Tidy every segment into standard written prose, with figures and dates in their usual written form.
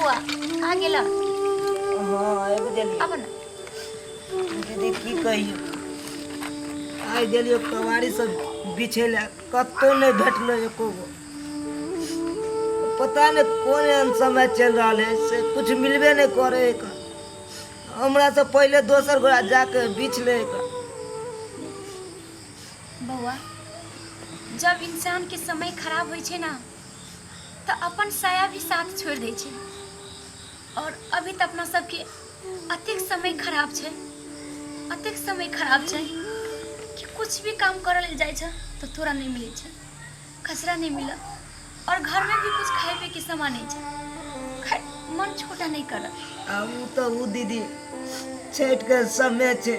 बुआ आ गेल। हाँ आबि गेलियै। अब ना दीदी की कहियो आइ गेलियै कबाड़ी सब बिछै लए, कतहु नहीं भेटलो एको गो। पता नहीं कोन एहन समय चल रहा है से कुछ मिलबे नहीं करे है। हमरा से पहले दोसर गोरा जाके बिछ ले है। बउआ, जब इंसान के समय खराब होइ छै ना तो अपन साया भी साथ छोड़ दै छै। और अभी तक अपना सबके अतेक समय खराब छै, अतेक समय खराब छै कि कुछ भी काम करे ले जाए छै तो तोरा नहीं मिले छै, खसरा नहीं मिला और घर में भी कुछ खाए पे के सामान नहीं छै। खैर मन छोटा नहीं कर। उ दीदी छठ के समय छै,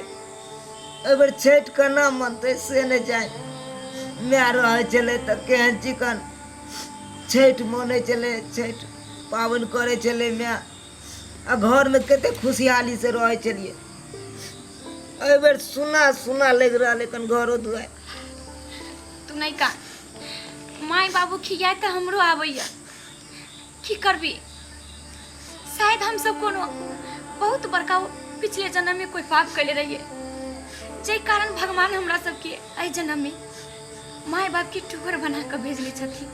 एबर छठ केना मनते से नहीं जाए। मैं रहे चले तो केहन चिकन छठ मने चले, छठ पावन करे चले। मैं आ घर में कते खुशहाली से रहे चलिए। एबर सुना सुना लग रहा, लेकिन घरों दुआर तू नहीं का माय बाबू खियाए तो हमरो आबैया, की करबी। शायद हम सब कोनो बहुत बड़का पिछले जन्म में कोई पाप कैले रहिए, जे कारण भगवान हमरा सबके एहि जन्म में माय बाप के टुकर बना के भेजले छथिन।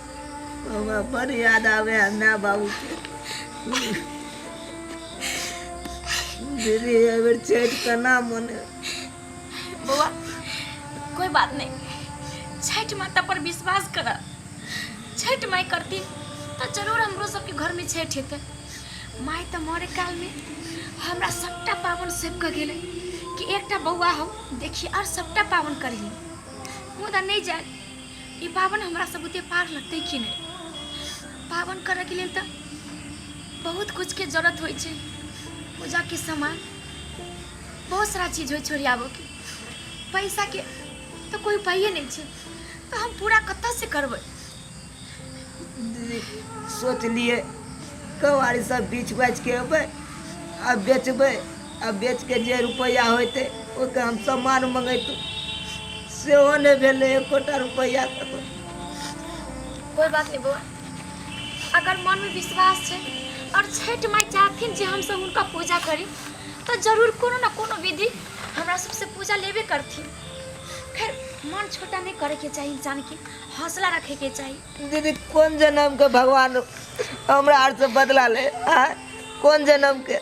हमरा बड़ याद आवे माँ बाबू के। दीदी एबर छठ केना मने। बउआ कोई बात नहीं, छठ माता पर विश्वास कर। छठ माई करती तो जरूर हमरो सबके घर में छठ हेतै। माई तो मरे काल में हमरा सबटा पावन सेब के गेले कि एकटा बउआ हो देखिए और सबटा पावन करी। मुदा नहीं जाए ये पावन हमरा सब उते पार लगते कि नहीं। पावन करे के लिए तो बहुत कुछ के जरूरत होइ छै, पूजा के सामान बहुत सारा चीज होइ छोड़ी आबो के। पैसा के तो कोई पाइए नहीं छै, तो हम पूरा कत्ता से करबै। दीदी सोच लिए कबाड़ी सब बीच बाच के अबै आ बेचबै, आ बेच के जे रुपया होते ओके हम सामान मंगेतू, सेहो नहीं भेले एकोटा रुपया कतो। कोई बात नहीं बउआ, अगर मन में विश्वास है और छठ माई चाहथिन जे हम सब उनका पूजा करी तो जरूर कोनो ना कोनो विधि हमरा सबसे पूजा लेबे करथिन। खैर मन छोटा नहीं करे के चाहिए, इंसान के हौसला रखे के चाहिए। दीदी कौन जन्म के भगवान हमरा आर से बदला ले आ? कौन जन्म के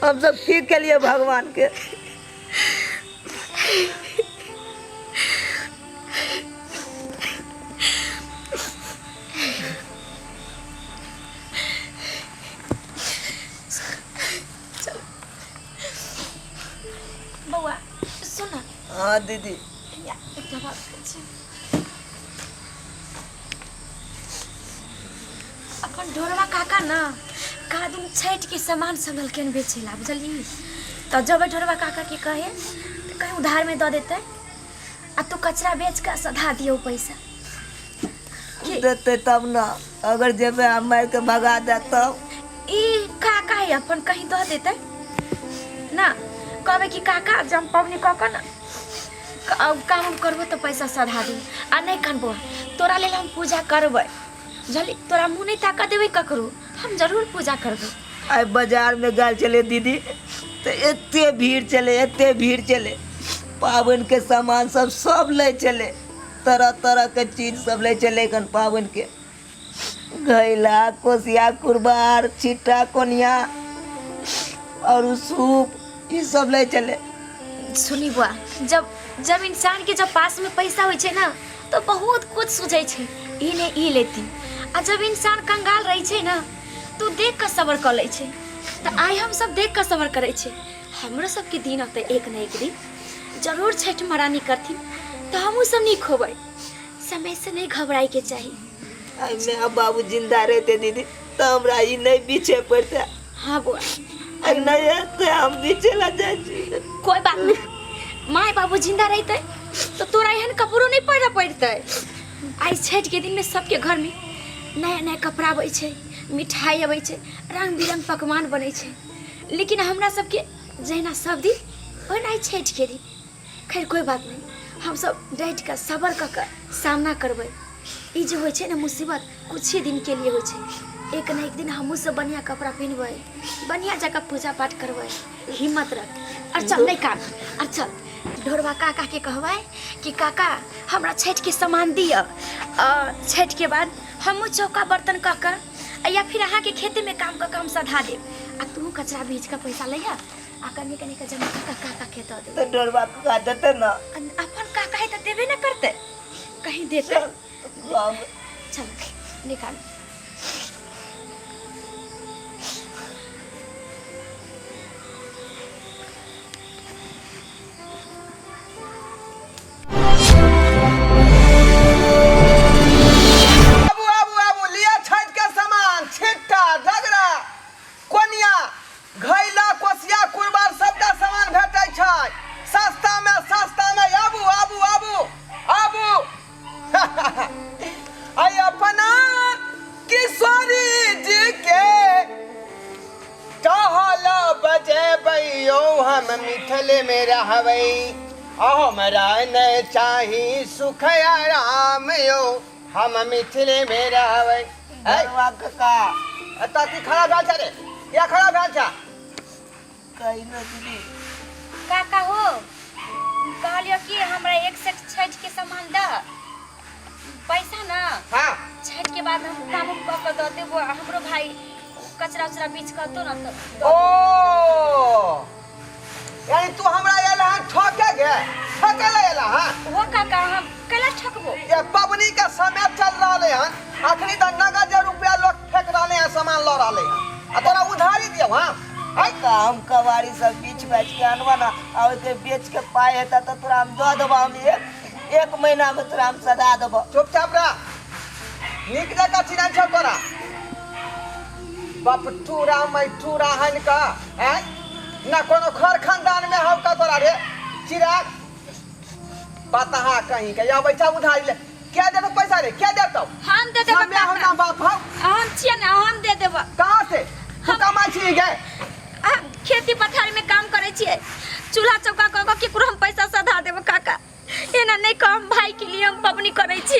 हम सब की के लिए भगवान के। बउआ सुन। हाँ दीदी एकटा बात छै, अपन ढोरवा काका ना का दिन छठ के सामान संभल के बेचेला बुझली। तो जब ढोरवा काका के कहे तो कहीं उधार में दे देते आ तू कचरा बेच के सधा दियो पैसा देते तब ना, अगर जेबे हम मार के भगा दे तब। ई काका है अपन कहीं दे देते ना, कहबे कि काका जब पवनी काका ना काम करबो तो पैसा सधा दी आ नहीं कनबो तोरा लेल हम पूजा करबै बुझली। तोरा मुँह नहीं ताकत देवे ककरो, हम जरूर पूजा करबै। आई बाजार में गल चले दीदी तो एते भीड़ चले, एते भीड़ चले, पावन के सामान सब ले चले, तरह तरह के चीज सब ले चले। कन पावन के घैला कोसिया कुरबार छिट्टा कोनिया और सूप ये सब ले चले। सुनी बुआ, जब इंसान के जब पास में पैसा होइ छै ना तो बहुत कुछ सोचे छै, ई ने ई लेती। आ जब इंसान कंगाल रही छै ना तो देख कर सबर कर ले छै। तो आई हम सब देख कर सबर करे छै, हमरो सबके दिन आते एक न एक दिन जरूर छठ महारानी करथिन तो हमहू सब नहीं खोबै। समय से नहीं घबराए के चाहिए। आई मैं बाबू जिंदा रहते दीदी तो हमरा ई नहीं पीछे पड़ते। हाँ बुआ नहीं रहते हम पीछे ला जाए। कोई बात नहीं, माय बाबू जिंदा रहते तो तोरा एहन कपड़ो नहीं पहिरे पड़ते। आई छठ के दिन में सबके घर में नया नया कपड़ा अबै छै, मिठाई अबै छै, रंग बिरंग पकवान बनै छै। लेकिन हमरा सबके जहिना सब दिन ओहिना छठ के दिन। खैर कोई बात नहीं, हम सब डट कर सबर कर सामना करबै। ई जे होइ छै ना मुसीबत कुछ ही दिन के लिए होइ छै, एक न एक दिन हमू से बढ़िया कपड़ा पहनबै, बढ़िया जगह पूजा पाठ करबै। हिम्मत रख और चल नहीं काम। और चल ढोरवा काका के कहबै कि काका हमरा छठ के सामान दिया, और छठ के बाद हमू चौका बर्तन कह कर या फिर अहाँ के खेती में काम का काम सधा दे। आ तू कचरा बीज का पैसा ले आ कनी कनी का जमा काका के दे। तो डोरवा का देते ना, अपन काका है तो देबे ना करते, कहीं देते। चल निकाल। मिथले में रहबै हमरा न चाही सुख आराम यो, हम मिथले में रहबै। डोरवा काका अता की खड़ा भेल छ रे, या खड़ा भेल छ? कहीं ना दीदी काका हो कहलियो कि हमरा एक सेट छठ के सामान द पैसा ना। हां छठ के बाद हम काम क दे देबो। हमरो भाई कचरा उचरा बीच करतो ना तो। ओ यानी तू हमरा एला ठोके गे, ठोके ले एला? हां वो काका हम कला ठकबो। ये पबनी का समय चल रहले हन, अखनी त नगद रुपया लोग फेंक रहले हैं, सामान ल रहले हैं, आ तोरा उधारी दियो। हां का हम कवाड़ी सब बेच के अनवा ना, और के बेच के पाए हेता तो तोरा हम दे देबो। हम एक महीना में तोरा हम सदा देबो। चुपचाप रह, निक जगह चिन्ह छ तोरा। बाप टूरा मैं टूरा हन का है ना, कोनो घर खानदान में हम का तोरा रे चिराग पता कहीं के या बैठा उधारी ले। क्या दे तो पैसा रे, क्या दे तो? हम दे देबो समय हम ना बाप हम छिए ना, हम दे देबो। कहां से तू कमाई छी गे? खेती पथारी में काम करे छिए, चूल्हा चौका क के हम पैसा सधा देबो काका। एना नहीं कम भाई के लिए हम पबनी करे छी।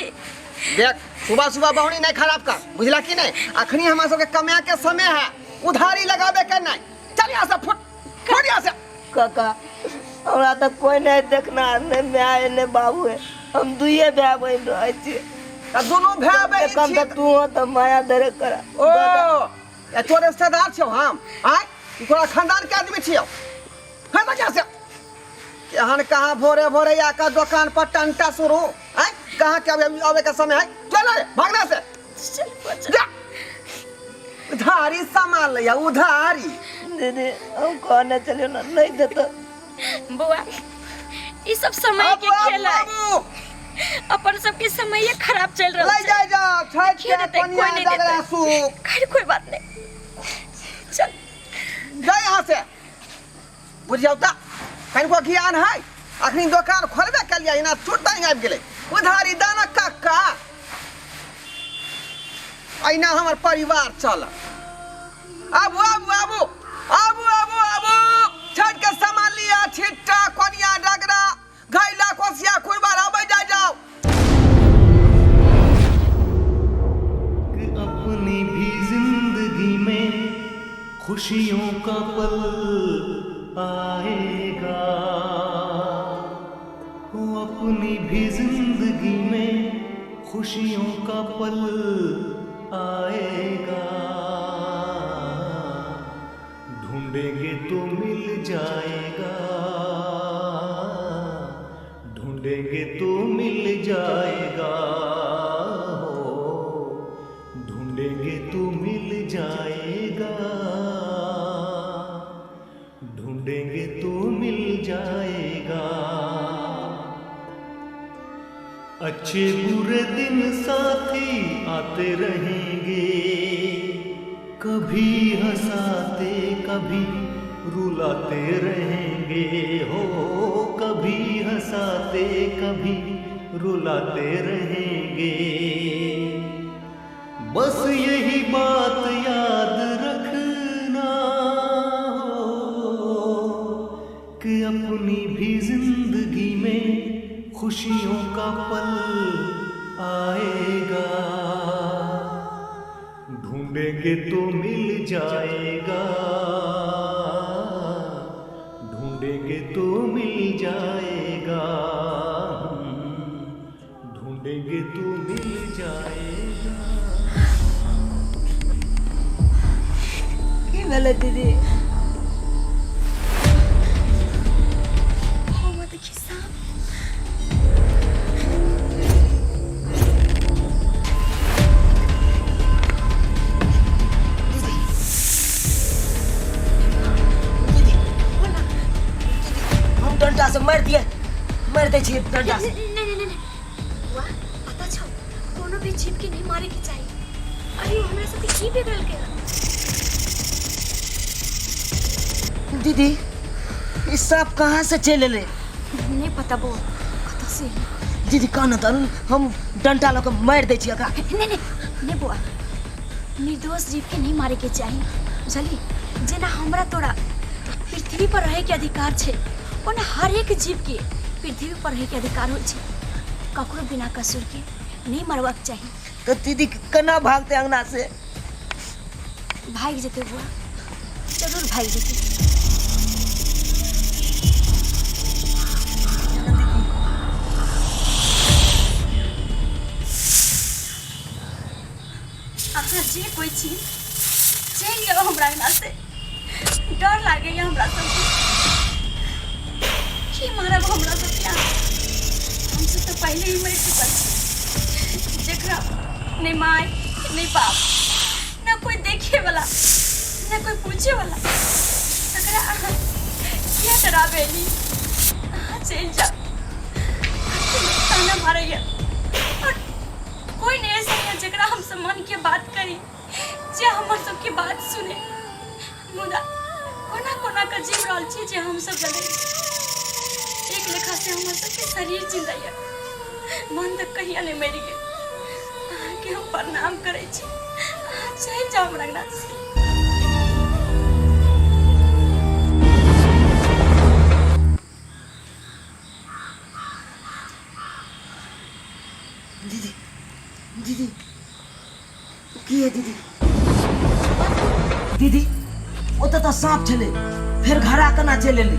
देख सुबह सुबह बहुनी नहीं खराब कर, बुझला कि नहीं? अखनी हमरा सब के कमाए के समय है, उधारी लगाबे के नहीं। चल यहां से फुट फुट यहां से। काका हमरा तो कोई नहीं देखना, ने माय ने बाबू है, हम दुइये भाई बहन रहे छी। दोनों भाई बहन कम तो तू हो तो माया दरे करा। ओ या तोरे रिश्तेदार छौ हम? आय तोरा खानदान के आदमी छियो? है ना कैसे यहाँ कहाँ भोरे भोरे या का दुकान पर टंटा शुरू है? कहाँ के आवे का समय है? चल रे भागना से जा। उधारी सामान ले, उधारी। दीदी हम कहने चलियो ना, नहीं देता बुआ। ई सब समय के खेल है, अपन सबके समय खराब चल रहा है। ले जा जा छठ के कन्या डगरा सूख। खैर कोई बात नहीं, चल जा यहाँ से। बुझियो ता कहीं को ज्ञान है? अखनी दुकान खोलबे के लिए ना छूट नहीं आबि गेलै। उधारी दाना काका अइना हमर परिवार चल। आबू आबू आबू आबू आबू आबू छठ के सामान लिया, छिट्टा कोनिया डगरा घैला कोसिया कुरबार आबै जा जाओ। कि अपनी भी जिंदगी में खुशियों का पल आएगा, वो अपनी भी जिंदगी में खुशियों का पल आएगा। ढूंढेंगे तो मिल जाएगा, ढूंढेंगे तो मिल जाएगा, हो ढूंढेंगे तो मिल जाएगा, ढूंढेंगे तो मिल जाएगा। अच्छे बुरे दिन साथी आते रहेंगे, कभी हंसाते कभी रुलाते रहेंगे, हो कभी हंसाते कभी रुलाते रहेंगे। बस यही बात याद रखना हो कि अपनी भी जिंदगी में खुशियों का पल आएगा। ढूंढ ढूंढेंगे तो मिल जाएगा, ढूंढेंगे तो मिल जाएगा, ढूंढेंगे तो मिल जाएगा। की भेलै दीदी? हम देखी साहब हम डंडा से मार दै छियै डंडा से। नहीं वाह पता छो कोनो भी जीव के नहीं मारे के चाहिए। अरे हमरा सब की बिगड़ के दीदी ये सांप कहाँ से चले ले? नहीं पता वो कत से। दीदी कहना तो हम डंडा लऽ कऽ मार दै छियै एकरा। नहीं बुआ निर्दोष जीव के नहीं मारे के चाहिए बुझली। जेना हमरा तोरा पृथ्वी पर रहे के अधिकार छे ओना हर एक जीव के पृथ्वी पर रहे के अधिकार हो छे। ककरो बिना कसूर के नहीं मरबाक चाहिए। तो दीदी केना भागते अंगना से? भाग जेते बुआ जरूर भाग जेते। अहाँ जे कोई चीज चल जाओ हमरा अंगना से। डर लागे हमरा सबके की मारब हमरा सबके। हमसे तो पहले ही मर चुकल छी जेकरा नहीं माय नहीं बाप ना कोई देखे वाला ना कोई पूछे वाला। तकरा अहाँ क्या डराबेली? अहाँ चल जाओ ताना मारैया और कोई नहीं ऐसा है जेकरा हमसे मन के बात करी जे हमर सबके बात सुने। मुदा कोना कोना का जीव रहल छी जे हम सब जने एक लेखा से हमर सबके शरीर जिंदा है मन तक कहिया नहीं मरि गेल। अहाँ के हम प्रणाम करै छी। अहाँ चल जाओ हमरा अंगना से। दीदी दीदी की है दीदी? दीदी ओतऽ तऽ सांप छलै फिर घरा केना चलि एलै?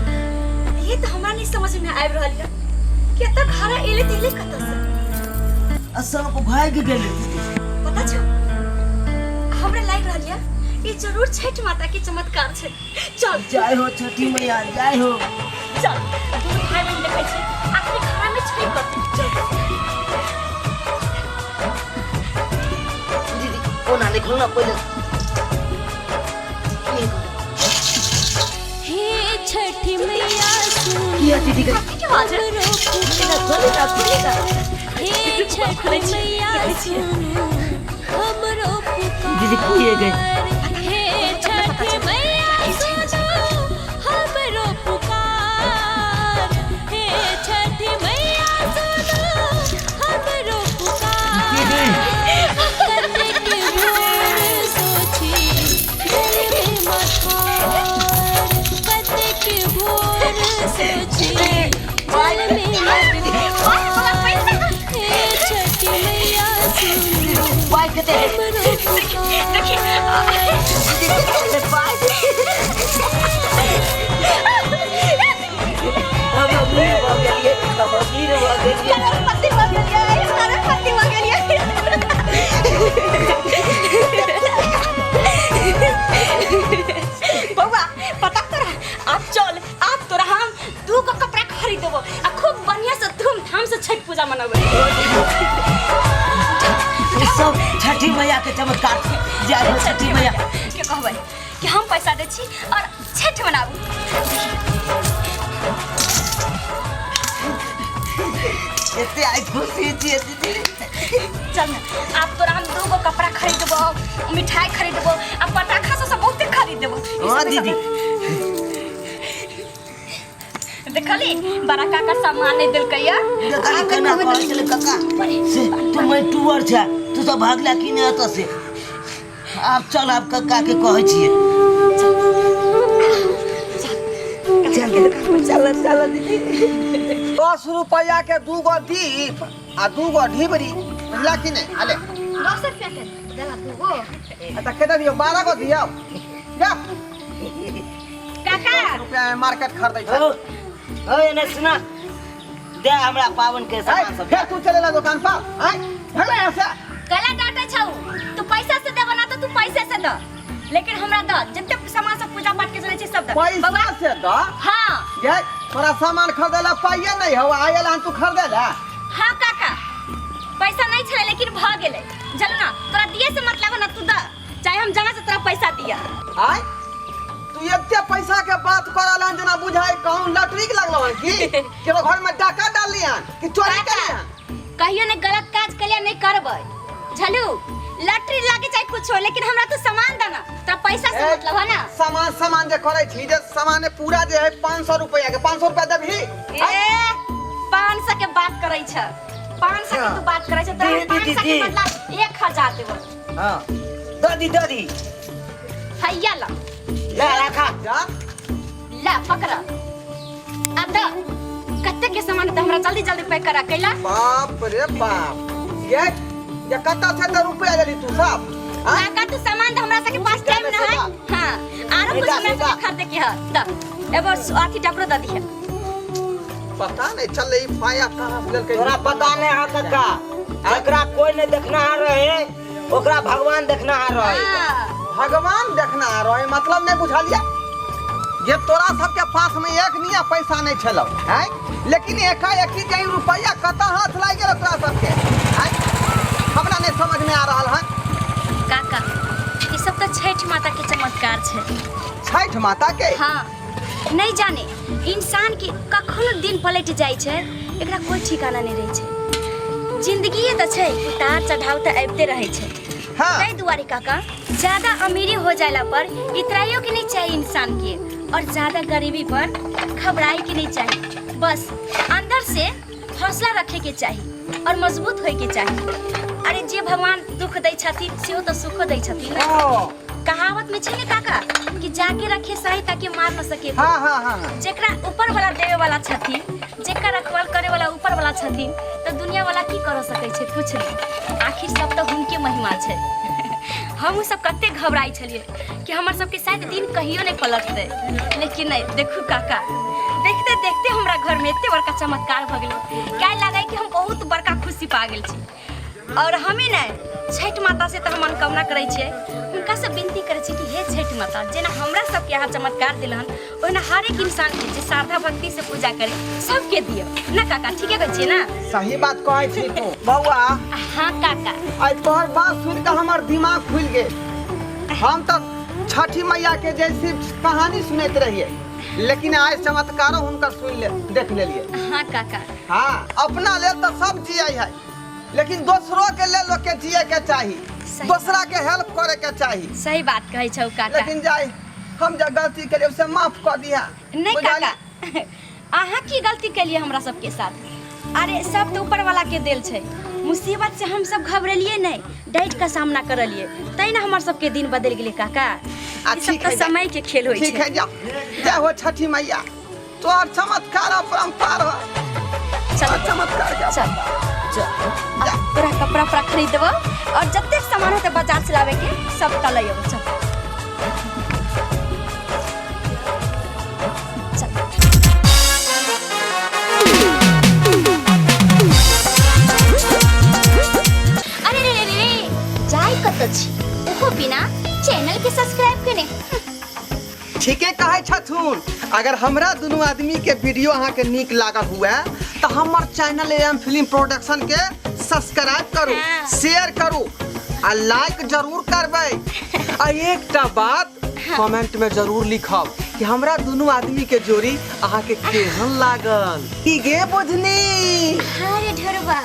ये तो हमरा नहीं समझ में आबि रहल है कि एतऽ घरा एले दिले कतऽ से? आ सांप भागि गेलै दीदी। पता छो हमरा लाग रहल है ये जरूर छठ माता के चमत्कार छे। चल जय हो छठी मैया जय हो। चल दूर भाई बहन देखै छी आखिर घरा में छठ करते। चल दीदी ओना निकलू ना पहिले। हे छठी मैया सुन की है दीदी के? की आवाज है? खोलेगा खोलेगा। हे छठी मैया सुन हमरो पुकार। दीदी की है गई? हे छठी मैया सुन हमरो पुकार। हे छठी मैया सुन हमरो पुकार। करने के भोर सोची दिल में मथार। करने के भोर सोची दिल में मथार। हे छठी मैया सुन बाय के दे। हमरो पुकार। बउआ पता तोरा आप चल आप तोरा हम दू गो कपड़ा खरीद देबो आ खूब बढ़िया से धूमधाम से छठ पूजा मनाबे। ये सब छठी मैया के चमत्कार छै। जय हो छठी मैया। के कहबै कि हम पैसा दे छी और छठ मनाबू। एते आई खुशी छियै दीदी। चल ना आप तोरा हम दू गो कपड़ा खरीद देबो मिठाई खरीद देबो आ पटाखा सब बहुते खरीद देबो। हाँ दीदी। देखली बड़ा काका सामान नहीं दिल कैया। देखली केना कहै छलै काका से तू मैं टूअर छै तू सब भागला कि नहीं एतऽ से। आप चल आप काका के कहै छियै। चल चल दीदी। 10 रुपया के 2 गो दीप आ 2 गो ढिबरी बुझला कि नहीं? आले 10 रुपया के देला तू वो अच्छा केते दियो 12 को दियो जा काका रुपया में मार्केट खरीदै छै ओ एने सुना दे हमरा पावन के सामान सब फिर तू चलेला दुकान पर आय भले ऐसे गला डाटा छौ तू पैसा से देबो ना तो तू पैसे से द लेकिन हमरा द जते सामान सब पूजा पाठ के चले छै सब द पैसा से द हां ये तोरा सामान खरीदेला पाइए नहीं हो आयल हन तू खरीदेला हां काका पैसा नहीं छले लेकिन भ गेले चल ना तोरा दिए से मतलब ना तू द चाहे हम जगह से तोरा पैसा दिया आय तू एते पैसा के बात करल हन जना बुझाई कहूं लटरी के लगलो हन की केरो घर में डाका डाल लियन कि चोरी कर लियन कहियो ने गलत काज कलिया नहीं करबै झलू लटरी लागे चाहे कुछ हो लेकिन हमरा तो सामान देना तोरा पैसा से मतलब है ना सामान जे करे छी जे सामान पूरा जे है 500 रुपया के 500 रुपया देबही ए 500 के बात करै छ 500 के तू बात करै छ तो 500 के मतलब 1000 देबो हां दादी हैया ला ला रखा जा ला पकड़ अब द कत्ते के सामान त हमरा जल्दी जल्दी पैक करा कैला बाप रे बाप ये कत्ता से तो रुपया लेली तू सब काका तू सामान द हमरा सके पास टाइम ना है हां आरो कुछ हमरा से खरीदे के है द एगो अथी टपरो द दिए पता नहीं चल ई पाया कहां से लेके तोरा पता नहीं हां काका एकरा कोई नहीं देखना आ रहे ओकरा भगवान देखना आ रहे भगवान देखना आ रहे मतलब नहीं बुझलिया ये तोरा सबके पास में एक निया पैसा नहीं छलो हैं लेकिन एकाएक ही कहीं रुपया कता हाथ लाग गेल तोरा सबके हैं हमरा नहीं समझ में आ रहल है काका ई सब तो छठ माता के चमत्कार छे छठ माता के हां नहीं जाने इंसान के कखनो दिन पलट जाय छे एकरा कोई ठिकाना नहीं रहे छे जिंदगी त छे उतार चढ़ाव त आबते रहे छे हां कई दुआरे काका ज्यादा अमीरी हो जाला पर इतराइयो के नहीं चाहिए इंसान के और ज्यादा गरीबी पर घबराई के नहीं चाहिए बस अंदर से हौसला रखे के चाहिए और मजबूत होए के चाहिए अरे जे भगवान दुख दै छथिन सेहो तो सुख दै छथिन कहावत में छे ने काका कि जाके रखे सही ताकि मार न सके हां जेकरा ऊपर वाला देवे वाला छथिन जेकरा रखवाल करे वाला ऊपर वाला छथिन तो दुनिया वाला की कर सकै छै कुछ नहीं आखिर सब तो उनके महिमा छै हम सब कते घबराई छलिए कि हमर सबके शायद दिन कहियो नहीं पलटते लेकिन नहीं देखू काका देखते देखते हमरा घर में इतने बड़का चमत्कार भ गेलो क्या लगे कि हम बहुत बड़का खुशी पा गेल छी और हमें नहीं छठ माता से तो हम मनोकामना करे छिए उनका से विनती करे छी कि हे छठ माता जेना हमरा सब के यहाँ चमत्कार दिलन ओना हर एक इंसान के जे श्रद्धा भक्ति से पूजा करे सबके दियो ना काका ठीक है कहै छी ना सही बात कहै छी तू बौआ हां काका आज तोहर बात सुन के हमर दिमाग खुल गेल हम तो छठी मैया के जैसी कहानी सुनते रहिए लेकिन आज चमत्कारों हुनकर सुन ले देख लेलिए हां काका हां अपना ले तो सब जियै है लेकिन दूसरों के ले लोग के जिए के चाहिए दूसरा के हेल्प करे के चाहिए सही बात कहै छौ काका लेकिन जाय हम जो गलती के लिए उसे माफ कर दिया नहीं काका अहाँ की गलती के लिए हमरा सबके साथ अरे सब तो ऊपर वाला के देल छै मुसीबत से हम सब घबरेलिए नहीं डट का सामना करलिए तै ना हमर सबके दिन बदल गेले काका ई सब तो समय के खेल होय छै ठीक है जा जय हो छठी मैया तोहर चमत्कार अपरंपार हो चल चमत्कार जा चल तोरा कपड़ा उपड़ा खरीद देबो और जते सामान होते बाजार से लावे के सब त लइयो चल अरे रे रे रे जाई कत छी ओहो बिना चैनल के सब्सक्राइब करे ठीके कहे छथुन अगर हमरा दोनों आदमी के वीडियो अहाँ के नीक लागल हुए तो हमर चैनल एम फिल्म प्रोडक्शन के सब्सक्राइब करू शेयर करू आ लाइक जरूर करबै आ एकटा बात कमेंट में जरूर लिखब कि हमरा दोनों आदमी के जोड़ी अहाँ के केहन लागल की गे बुझनी अरे ढोरबा